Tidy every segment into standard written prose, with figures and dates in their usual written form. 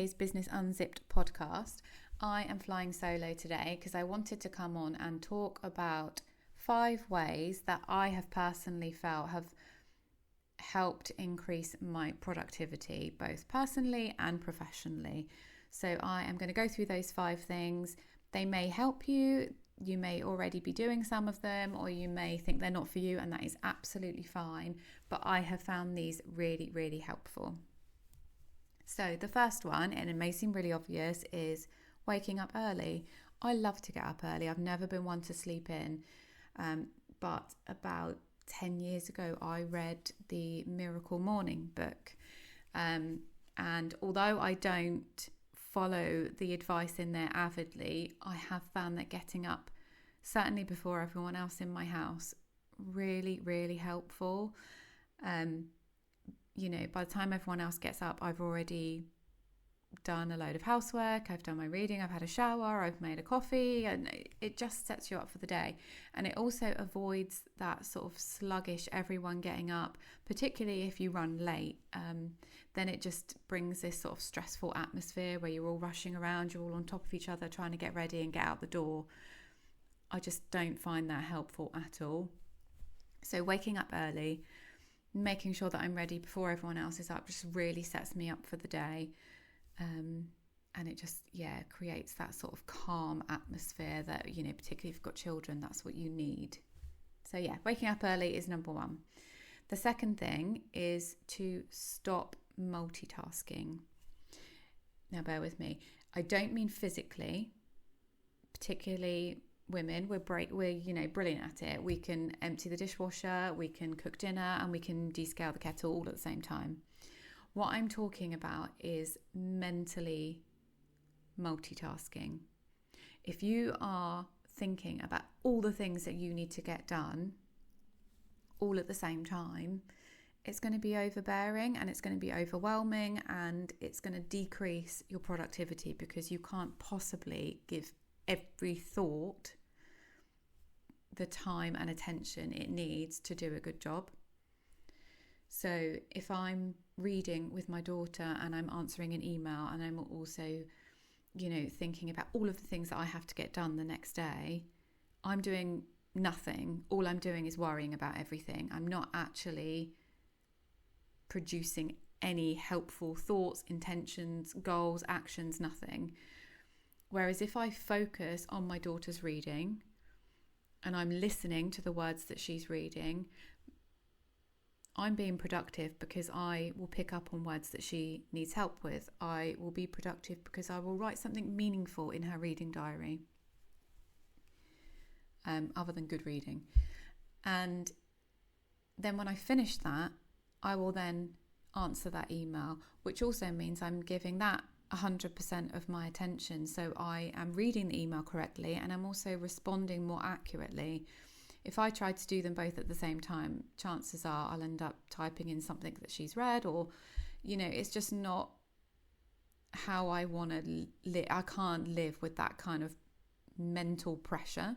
today's Business Unzipped podcast. I am flying solo today because I wanted to come on and talk about 5 ways that I have personally felt have helped increase my productivity, both personally and professionally. So I am going to go through those 5 things. They may help you. You may already be doing some of them, or you may think they're not for you, and that is absolutely fine. But I have found these really, really helpful. So the first one, and it may seem really obvious, is waking up early. I love to get up early. I've never been one to sleep in. But about 10 years ago, I read the Miracle Morning book. And although I don't follow the advice in there avidly, I have found that getting up, certainly before everyone else in my house, really, really helpful. By the time everyone else gets up, I've already done a load of housework, I've done my reading, I've had a shower, I've made a coffee, and it just sets you up for the day. And it also avoids that sort of sluggish everyone getting up, particularly if you run late. Then it just brings this sort of stressful atmosphere where you're all rushing around, you're all on top of each other trying to get ready and get out the door. I just don't find that helpful at all. So waking up early, making sure that I'm ready before everyone else is up, just really sets me up for the day. And it just, creates that sort of calm atmosphere that, particularly if you've got children, that's what you need. So waking up early is number 1. The second thing is to stop multitasking. Now, bear with me. I don't mean physically, particularly women. We're brilliant at it. We can empty the dishwasher, we can cook dinner, and we can descale the kettle all at the same time. What I'm talking about is mentally multitasking. If you are thinking about all the things that you need to get done all at the same time, it's going to be overbearing and it's going to be overwhelming, and it's going to decrease your productivity because you can't possibly give every thought the time and attention it needs to do a good job. So if I'm reading with my daughter and I'm answering an email and I'm also, thinking about all of the things that I have to get done the next day, I'm doing nothing. All I'm doing is worrying about everything. I'm not actually producing any helpful thoughts, intentions, goals, actions, nothing. Whereas if I focus on my daughter's reading and I'm listening to the words that she's reading, I'm being productive because I will pick up on words that she needs help with. I will be productive because I will write something meaningful in her reading diary, other than good reading. And then when I finish that, I will then answer that email, which also means I'm giving that 100% of my attention. So I am reading the email correctly and I'm also responding more accurately. If I try to do them both at the same time, chances are I'll end up typing in something that she's read, or, it's just not how I want to live. I can't live with that kind of mental pressure.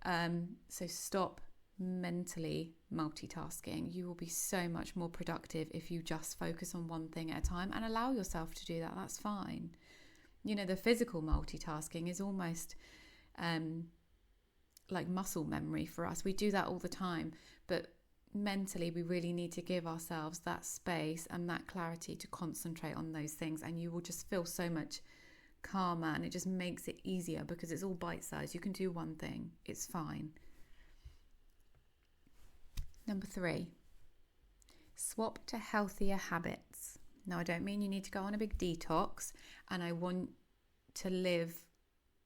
So stop mentally multitasking. You will be so much more productive if you just focus on one thing at a time and allow yourself to do that. That's fine. The physical multitasking is almost like muscle memory for us. We do that all the time, but mentally we really need to give ourselves that space and that clarity to concentrate on those things, and you will just feel so much calmer, and it just makes it easier because it's all bite-sized. You can do one thing, it's fine. Number 3, swap to healthier habits. Now, I don't mean you need to go on a big detox, and I want to live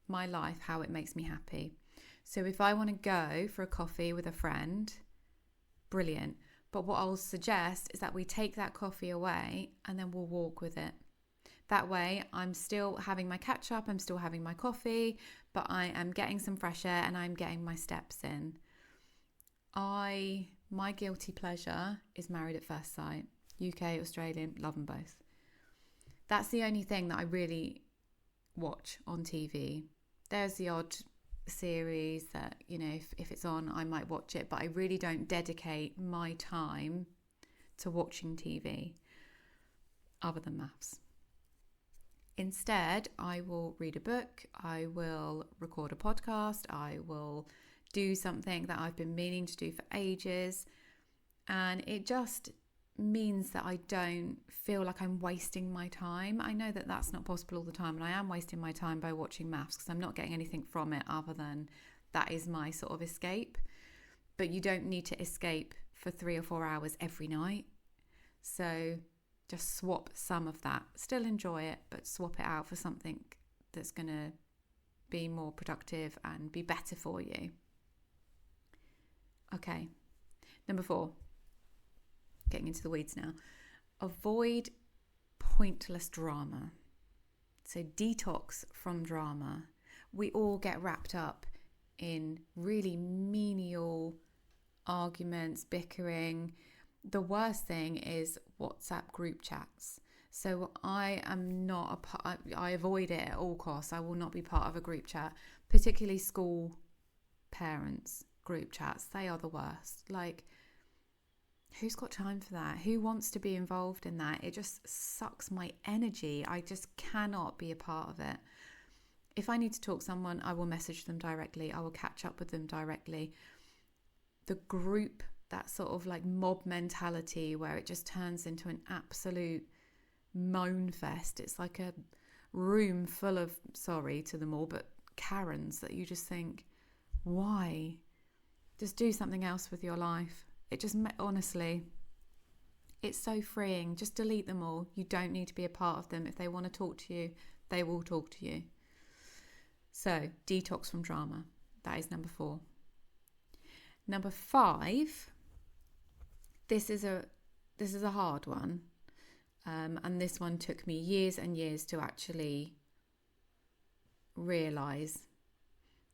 my life how it makes me happy. So if I want to go for a coffee with a friend, brilliant. But what I'll suggest is that we take that coffee away and then we'll walk with it. That way I'm still having my catch up, I'm still having my coffee, but I am getting some fresh air and I'm getting my steps in. My guilty pleasure is Married at First Sight. UK, Australian, love them both. That's the only thing that I really watch on TV. There's the odd series that, if it's on, I might watch it, but I really don't dedicate my time to watching TV other than maths. Instead, I will read a book, I will record a podcast, I will do something that I've been meaning to do for ages. And it just means that I don't feel like I'm wasting my time. I know that that's not possible all the time, and I am wasting my time by watching maths because I'm not getting anything from it other than that is my sort of escape. But you don't need to escape for 3 or 4 hours every night. So just swap some of that. Still enjoy it, but swap it out for something that's going to be more productive and be better for you. Okay, number 4. Getting into the weeds now. Avoid pointless drama. So detox from drama. We all get wrapped up in really menial arguments, bickering. The worst thing is WhatsApp group chats. So I avoid it at all costs. I will not be part of a group chat, particularly school parents group chats. They are the worst. Like, who's got time for that? Who wants to be involved in that? It just sucks my energy. I just cannot be a part of it. If I need to talk to someone, I will message them directly. I will catch up with them directly. The group, that sort of like mob mentality where it just turns into an absolute moan fest. It's like a room full of, sorry to them all, but Karens that you just think, why? Just do something else with your life. It just, honestly, it's so freeing. Just delete them all. You don't need to be a part of them. If they want to talk to you, they will talk to you. So, detox from drama. That is number 4. Number 5, this is a hard one. And this one took me years and years to actually realise.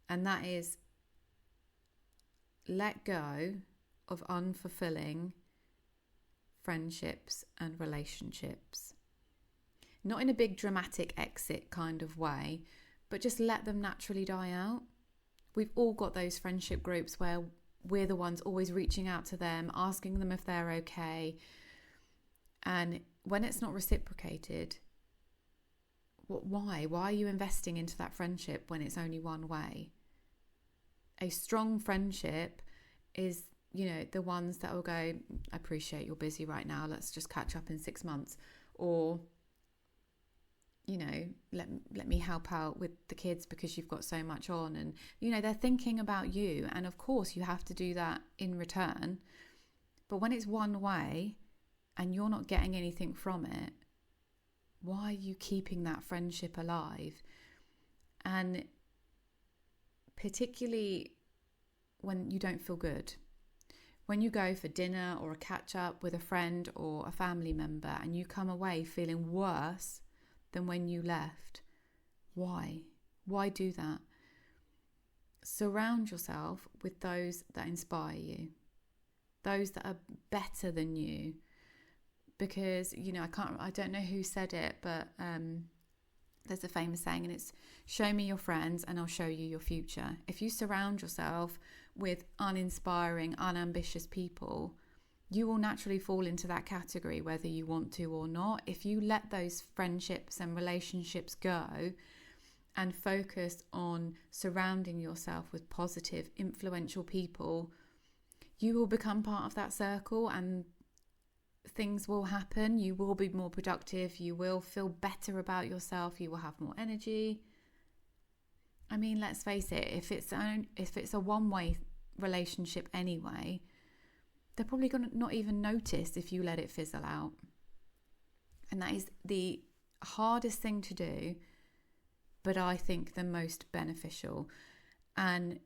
And that is, let go of unfulfilling friendships and relationships. Not in a big dramatic exit kind of way, but just let them naturally die out. We've all got those friendship groups where we're the ones always reaching out to them, asking them if they're okay. And when it's not reciprocated, why? Why are you investing into that friendship when it's only one way? A strong friendship is, the ones that will go, I appreciate you're busy right now, let's just catch up in 6 months. Or, let me help out with the kids because you've got so much on. And, they're thinking about you. And of course you have to do that in return. But when it's one way and you're not getting anything from it, why are you keeping that friendship alive? And particularly when you don't feel good. When you go for dinner or a catch up with a friend or a family member and you come away feeling worse than when you left, why? Why do that? Surround yourself with those that inspire you, those that are better than you. Because, I don't know who said it, but there's a famous saying, and it's, show me your friends and I'll show you your future. If you surround yourself with uninspiring, unambitious people, you will naturally fall into that category, whether you want to or not. If you let those friendships and relationships go and focus on surrounding yourself with positive, influential people, you will become part of that circle and things will happen. You will be more productive. You will feel better about yourself. You will have more energy. I mean, let's face it, if it's a one-way relationship anyway, they're probably going to not even notice if you let it fizzle out. And that is the hardest thing to do, but I think the most beneficial. And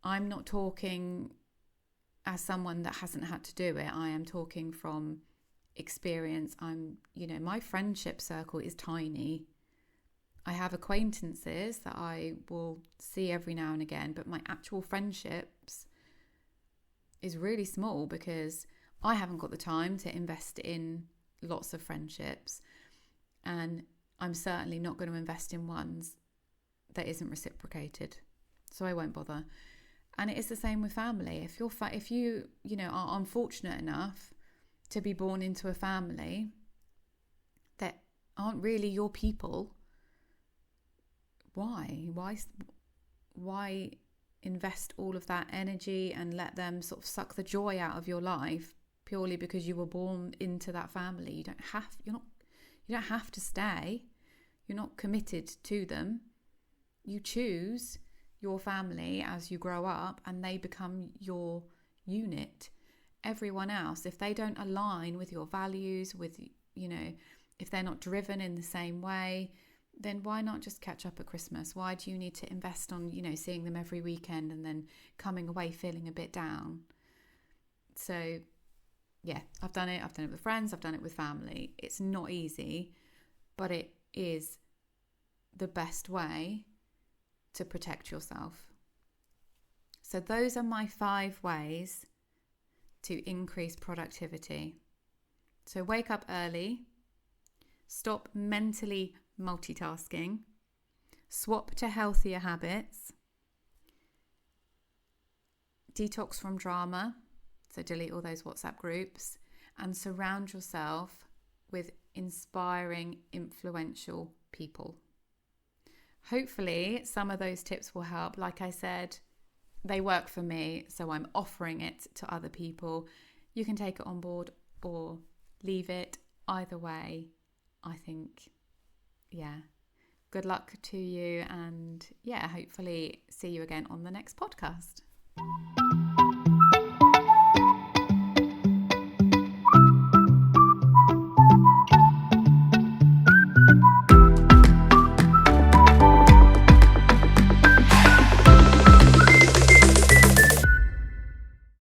I'm not talking as someone that hasn't had to do it. I am talking from experience. My friendship circle is tiny. I have acquaintances that I will see every now and again, but my actual friendships is really small because I haven't got the time to invest in lots of friendships, and I'm certainly not going to invest in ones that isn't reciprocated, so I won't bother. And it is the same with family. If you are unfortunate enough to be born into a family that aren't really your people, why invest all of that energy and let them sort of suck the joy out of your life purely because you were born into that family? You don't have to stay. You're not committed to them. You choose your family as you grow up, and they become your unit. Everyone else, if they don't align with your values, with, if they're not driven in the same way, then why not just catch up at Christmas? Why do you need to invest on, seeing them every weekend and then coming away feeling a bit down? So yeah, I've done it. I've done it with friends. I've done it with family. It's not easy, but it is the best way to protect yourself. So those are my 5 ways to increase productivity. So wake up early, stop mentally multitasking, swap to healthier habits, detox from drama, so delete all those WhatsApp groups, and surround yourself with inspiring, influential people. Hopefully some of those tips will help. Like I said, they work for me, so I'm offering it to other people. You can take it on board or leave it. Either way, I think, good luck to you, and hopefully see you again on the next podcast.